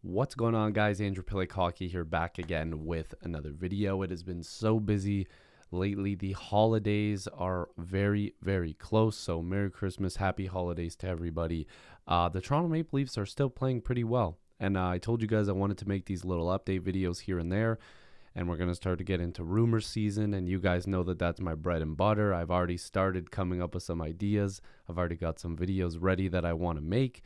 What's going on, guys? Andrew Piluk Hockey here, back again with another video. It has been so busy lately. The holidays are very, very close, so Merry Christmas, Happy Holidays to everybody. The Toronto Maple Leafs are still playing pretty well, and I told you guys I wanted to make these little update videos here and there, and we're going to start to get into rumor season, and you guys know that that's my bread and butter. I've already started coming up with some ideas. I've already got some videos ready that I want to make.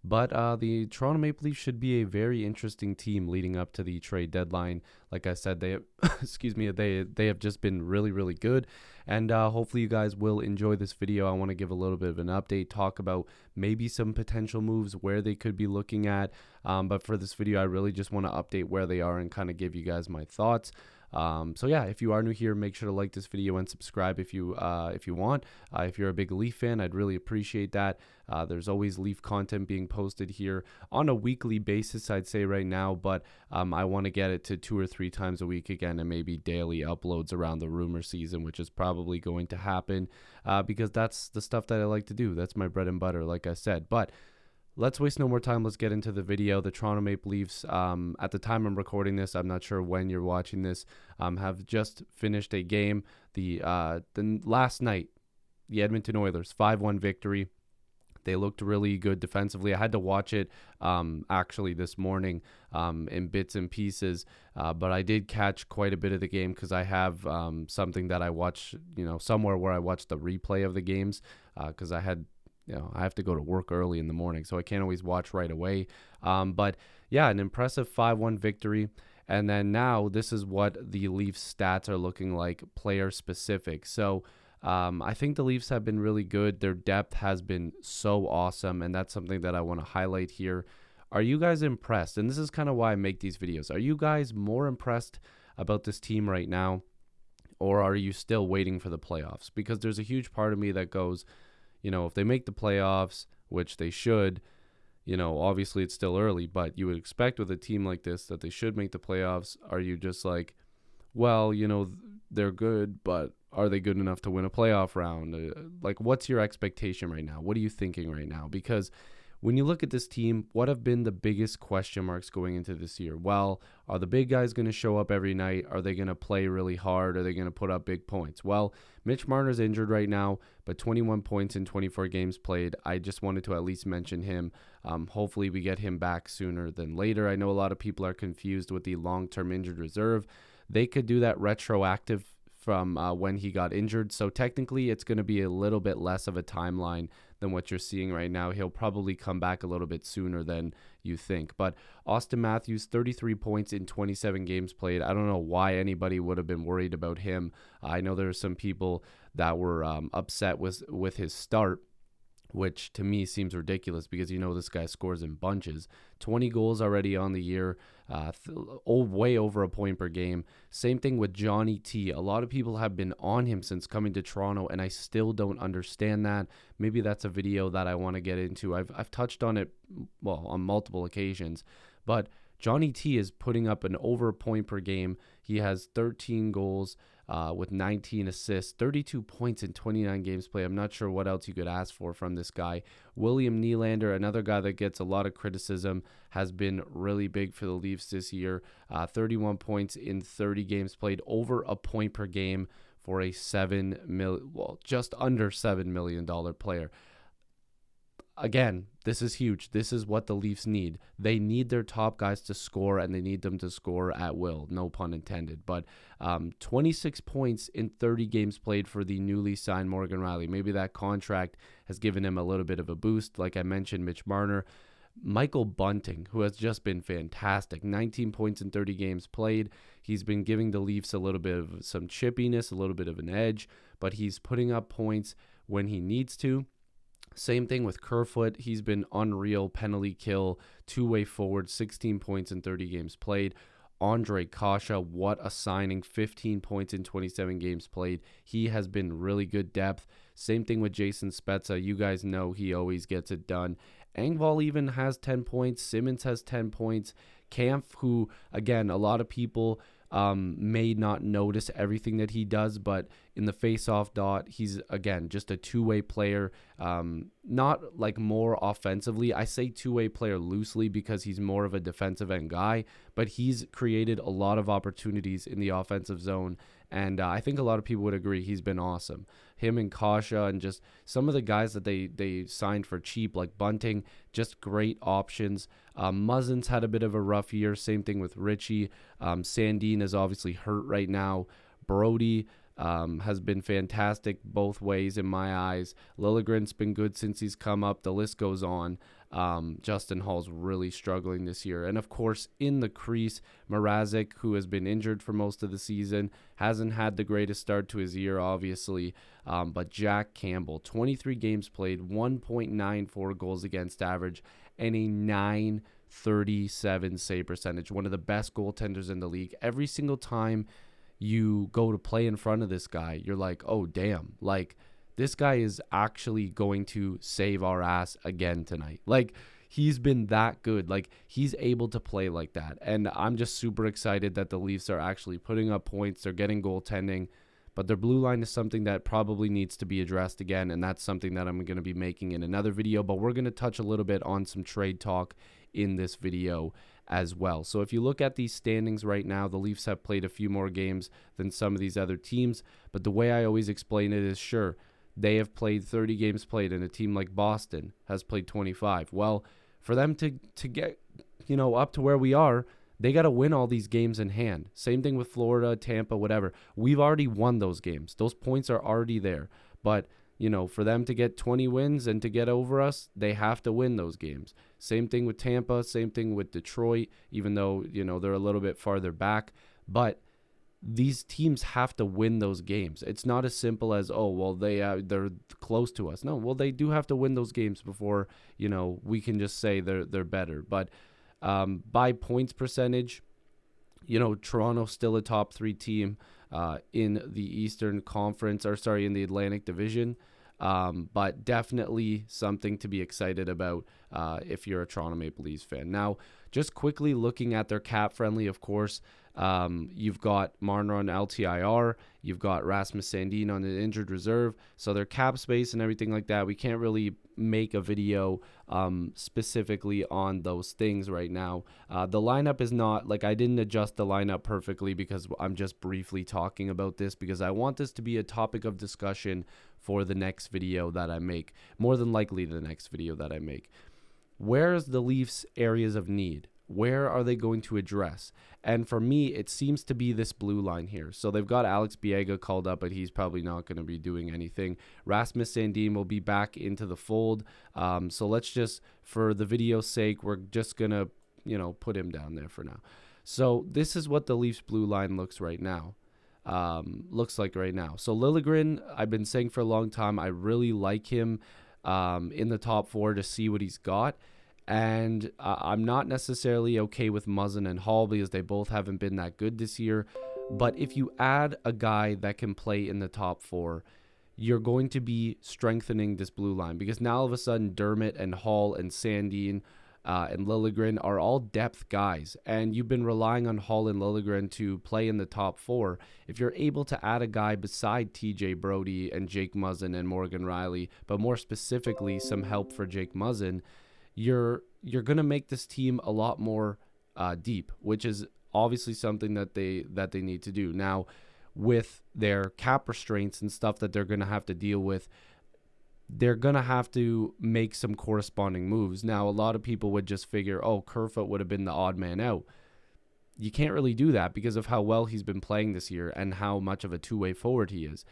But the Toronto Maple Leafs should be a very interesting team leading up to the trade deadline. Like I said, they have, they have just been really, really good. And hopefully you guys will enjoy this video. I want to give a little bit of an update, talk about maybe some potential moves, where they could be looking at. But for this video, I really just want to update where they are and kind of give you guys my thoughts. So yeah, if you are new here, make sure to like this video and subscribe if you want. If you're a big Leaf fan, I'd really appreciate that. There's always Leaf content being posted here on a weekly basis, I'd say right now, but I want to get it to 2 or 3 times a week again, and maybe daily uploads around the rumor season, which is probably going to happen because that's the stuff that I like to do. That's my bread and butter, like I said. But let's waste no more time. Let's get into the video. The Toronto Maple Leafs, at the time I'm recording this, I'm not sure when you're watching this, have just finished a game. The last night, the Edmonton Oilers, 5-1 victory. They looked really good defensively. I had to watch it actually this morning in bits and pieces, but I did catch quite a bit of the game because I have something that I watch, somewhere where I watch the replay of the games because I have to go to work early in the morning, so I can't always watch right away. But yeah, an impressive 5-1 victory. And then now this is what the Leafs stats are looking like, player specific. So I think the Leafs have been really good. Their depth has been so awesome, and that's something that I want to highlight here. Are you guys impressed? And this is kind of why I make these videos. Are you guys more impressed about this team right now, or are you still waiting for the playoffs? Because there's a huge part of me that goes, if they make the playoffs, which they should, obviously it's still early, but you would expect with a team like this that they should make the playoffs. Are you just like, well, they're good, but are they good enough to win a playoff round? What's your expectation right now? What are you thinking right now? Because when you look at this team, what have been the biggest question marks going into this year? Well, are the big guys going to show up every night? Are they going to play really hard? Are they going to put up big points? Well, Mitch Marner's injured right now, but 21 points in 24 games played. I just wanted to at least mention him. Hopefully we get him back sooner than later. I know a lot of people are confused with the long-term injured reserve. They could do that retroactive from when he got injured. So technically it's going to be a little bit less of a timeline than what you're seeing right now. He'll probably come back a little bit sooner than you think. But Austin Matthews, 33 points in 27 games played. I don't know why anybody would have been worried about him. I know there are some people that were upset with his start, which to me seems ridiculous because this guy scores in bunches. 20 goals already on the year, way over a point per game. Same thing with Johnny T. A lot of people have been on him since coming to Toronto, and I still don't understand that. Maybe that's a video that I want to get into. I've touched on it, on multiple occasions, but Johnny T is putting up an over a point per game. He has 13 goals with 19 assists, 32 points in 29 games played. I'm not sure what else you could ask for from this guy. William Nylander, another guy that gets a lot of criticism, has been really big for the Leafs this year. 31 points in 30 games played, over a point per game for a just under $7 million player. Again, this is huge. This is what the Leafs need. They need their top guys to score, and they need them to score at will. No pun intended. But 26 points in 30 games played for the newly signed Morgan Rielly. Maybe that contract has given him a little bit of a boost. Like I mentioned, Mitch Marner. Michael Bunting, who has just been fantastic. 19 points in 30 games played. He's been giving the Leafs a little bit of some chippiness, a little bit of an edge, but he's putting up points when he needs to. Same thing with Kerfoot. He's been unreal. Penalty kill, two-way forward, 16 points in 30 games played. Andre Kasha, what a signing, 15 points in 27 games played. He has been really good depth. Same thing with Jason Spezza. You guys know he always gets it done. Engvall even has 10 points. Simmons has 10 points. Kampf, who, again, a lot of people may not notice everything that he does, but in the face-off dot, he's, again, just a two-way player, not like more offensively. I say two-way player loosely because he's more of a defensive end guy, but he's created a lot of opportunities in the offensive zone, and I think a lot of people would agree he's been awesome. Him and Kasha and just some of the guys that they signed for cheap, like Bunting, just great options. Muzzin's had a bit of a rough year. Same thing with Richie. Sandin is obviously hurt right now. Brody has been fantastic both ways in my eyes. Liljegren's been good since he's come up. The list goes on. Justin Hall's really struggling this year. And, of course, in the crease, Mrazek, who has been injured for most of the season, hasn't had the greatest start to his year, obviously. But Jack Campbell, 23 games played, 1.94 goals against average, and a .937 save percentage. One of the best goaltenders in the league. Every single time you go to play in front of this guy, you're like, oh, damn. Like, this guy is actually going to save our ass again tonight. Like, he's been that good. Like, he's able to play like that. And I'm just super excited that the Leafs are actually putting up points. They're getting goaltending. But their blue line is something that probably needs to be addressed again. And that's something that I'm going to be making in another video. But we're going to touch a little bit on some trade talk in this video as well. So if you look at these standings right now, the Leafs have played a few more games than some of these other teams. But the way I always explain it is, sure, they have played 30 games played, and a team like Boston has played 25. Well, for them to get, up to where we are, they got to win all these games in hand. Same thing with Florida, Tampa, whatever. We've already won those games. Those points are already there. But, for them to get 20 wins and to get over us, they have to win those games. Same thing with Tampa, same thing with Detroit, even though, they're a little bit farther back. But these teams have to win those games. It's not as simple as, oh, well, they're close to us. No, well, they do have to win those games before, we can just say they're better. But by points percentage, Toronto's still a top 3 team in the Eastern Conference, in the Atlantic Division. But definitely something to be excited about if you're a Toronto Maple Leafs fan. Now, just quickly looking at their cap friendly, of course, you've got Marner on LTIR, you've got Rasmus Sandin on the injured reserve, so their cap space and everything like that, we can't really make a video specifically on those things right now. The lineup is not, I didn't adjust the lineup perfectly because I'm just briefly talking about this because I want this to be a topic of discussion for the next video that I make, more than likely the next video that I make. Where's the Leafs' areas of need? Where are they going to address? And for me, it seems to be this blue line here. So they've got Alex Biega called up, but he's probably not going to be doing anything. Rasmus Sandin will be back into the fold. So let's just, for the video's sake, we're just going to, put him down there for now. So this is what the Leafs blue line looks like right now. So Liljegren, I've been saying for a long time, I really like him in the top 4 to see what he's got. And I'm not necessarily okay with Muzzin and Hall because they both haven't been that good this year. But if you add a guy that can play in the top 4, you're going to be strengthening this blue line because now all of a sudden Dermott and Hall and Sandin and Liljegren are all depth guys. And you've been relying on Hall and Liljegren to play in the top 4. If you're able to add a guy beside TJ Brody and Jake Muzzin and Morgan Riley, but more specifically some help for Jake Muzzin, you're going to make this team a lot more deep, which is obviously something that they need to do. Now, with their cap restraints and stuff that they're going to have to deal with, they're going to have to make some corresponding moves. Now, a lot of people would just figure, oh, Kerfoot would have been the odd man out. You can't really do that because of how well he's been playing this year and how much of a two-way forward he is.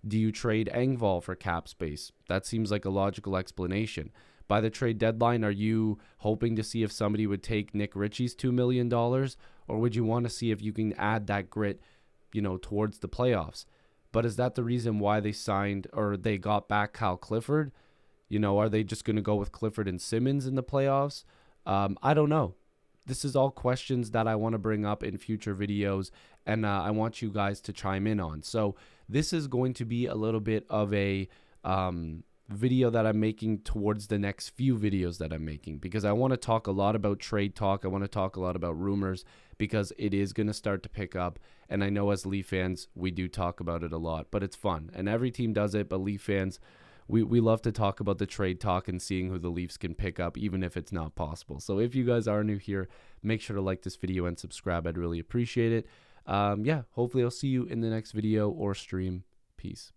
Do you trade Engvall for cap space? That seems like a logical explanation. By the trade deadline, are you hoping to see if somebody would take Nick Ritchie's $2 million? Or would you want to see if you can add that grit, towards the playoffs? But is that the reason why they signed or they got back Kyle Clifford? Are they just going to go with Clifford and Simmons in the playoffs? I don't know. This is all questions that I want to bring up in future videos, and I want you guys to chime in on. So this is going to be a little bit of a video that I'm making towards the next few videos that I'm making, because I want to talk a lot about trade talk. I want to talk a lot about rumors, because it is going to start to pick up. And I know as Leaf fans, we do talk about it a lot, but it's fun. And every team does it, but Leaf fans, we love to talk about the trade talk and seeing who the Leafs can pick up, even if it's not possible. So if you guys are new here, make sure to like this video and subscribe. I'd really appreciate it. Yeah, hopefully I'll see you in the next video or stream. Peace.